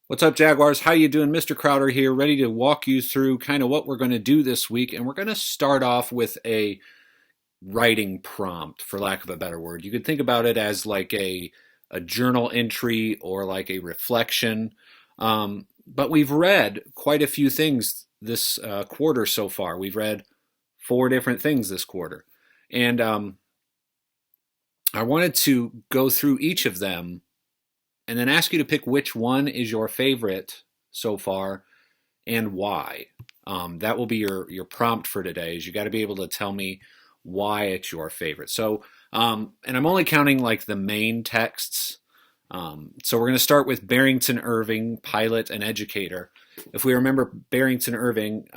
What's up, Jaguars? How you doing? Mr. Crowder here, ready to walk you through kind of what we're going to do this week. And we're going to start off with a writing prompt, for lack of a better word. You could think about it as like a journal entry or like a reflection. But we've read quite a few things this quarter so far. We've read four different things this quarter. And I wanted to go through each of them and then ask you to pick which one is your favorite so far and why. That will be your prompt for today. Is you got to be able to tell me why it's your favorite. So, and I'm only counting like the main texts. So we're going to start with Barrington Irving, Pilot and Educator. If we remember, Barrington Irving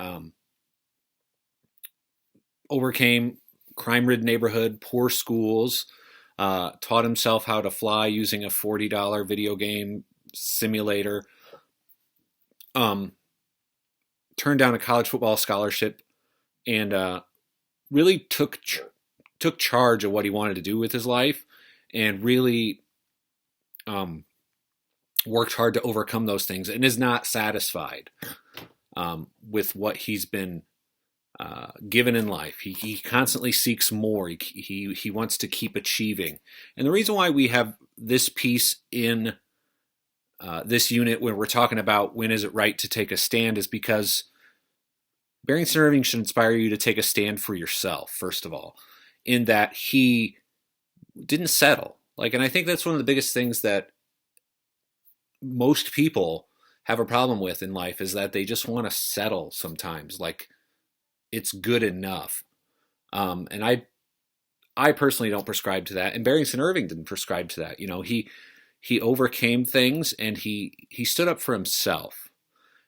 overcame crime-ridden neighborhood, poor schools, taught himself how to fly using a $40 video game simulator, turned down a college football scholarship, and really took charge of what he wanted to do with his life, and really worked hard to overcome those things, and is not satisfied with what he's been given in life. He constantly seeks more. He wants to keep achieving. And the reason why we have this piece in this unit when we're talking about when is it right to take a stand is because Barrington Irving should inspire you to take a stand for yourself, first of all, in that he didn't settle. And I think that's one of the biggest things that most people have a problem with in life is that they just want to settle sometimes. It's good enough. And I personally don't prescribe to that. And Barrington Irving didn't prescribe to that. He overcame things and he stood up for himself.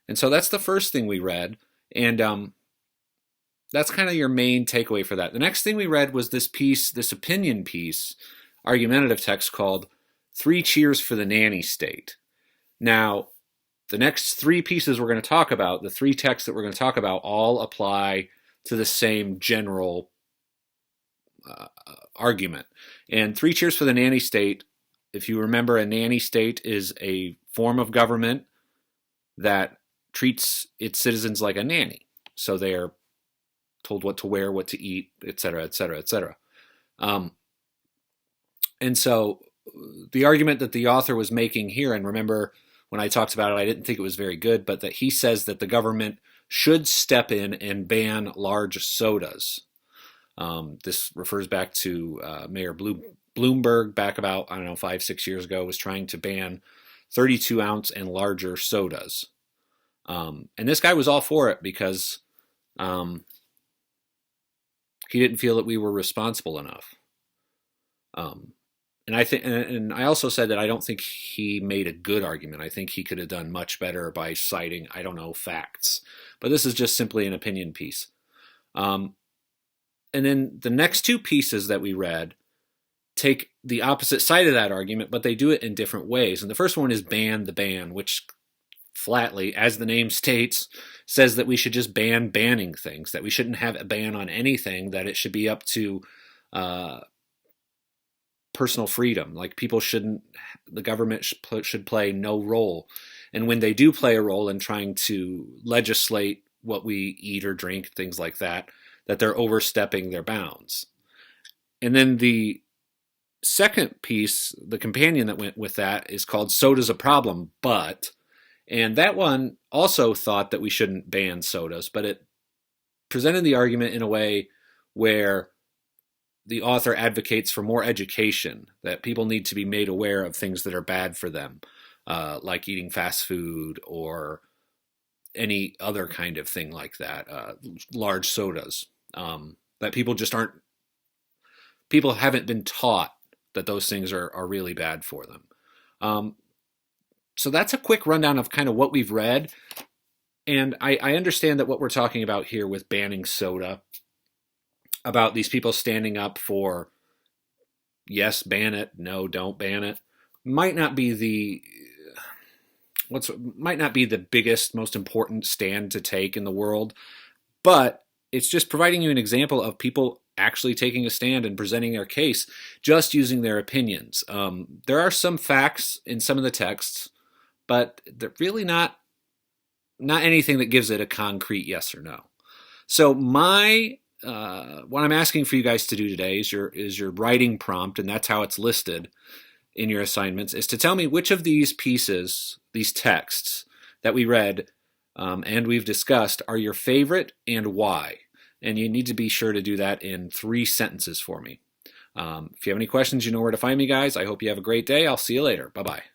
And so that's the first thing we read. And that's kind of your main takeaway for that. The next thing we read was this opinion piece, argumentative text called Three Cheers for the Nanny State. Now, the next three pieces we're going to talk about, the three texts that we're going to talk about, all apply to the same general argument. And Three Cheers for the Nanny State, if you remember, a nanny state is a form of government that treats its citizens like a nanny. So they are told what to wear, what to eat, et cetera, et cetera, et cetera. And so the argument that the author was making here, and remember, when I talked about it, I didn't think it was very good, but that he says that the government should step in and ban large sodas. This refers back to Mayor Bloomberg back about, 5-6 years ago, was trying to ban 32-ounce and larger sodas. And this guy was all for it because he didn't feel that we were responsible enough. And I also said that I don't think he made a good argument. I think he could have done much better by citing, facts. But this is just simply an opinion piece. And then the next two pieces that we read take the opposite side of that argument, but they do it in different ways. And the first one is ban the ban, which flatly, as the name states, says that we should just ban banning things, that we shouldn't have a ban on anything, that it should be up to personal freedom. The government should play no role. And when they do play a role in trying to legislate what we eat or drink, things like that, that they're overstepping their bounds. And then the second piece, the companion that went with that, is called Soda's a Problem, but, and that one also thought that we shouldn't ban sodas, but it presented the argument in a way where the author advocates for more education, that people need to be made aware of things that are bad for them, like eating fast food or any other kind of thing like that, large sodas, that people haven't been taught that those things are really bad for them. So that's a quick rundown of kind of what we've read. And I understand that what we're talking about here with banning soda, about these people standing up for, yes, ban it, no, don't ban it, might not be the biggest, most important stand to take in the world, but it's just providing you an example of people actually taking a stand and presenting their case, just using their opinions. There are some facts in some of the texts, but they're really not anything that gives it a concrete yes or no. So what I'm asking for you guys to do today is your writing prompt, and that's how it's listed in your assignments, is to tell me which of these pieces, these texts that we read and we've discussed, are your favorite and why. And you need to be sure to do that in 3 sentences for me. If you have any questions, you know where to find me, guys. I hope you have a great day. I'll see you later. Bye-bye.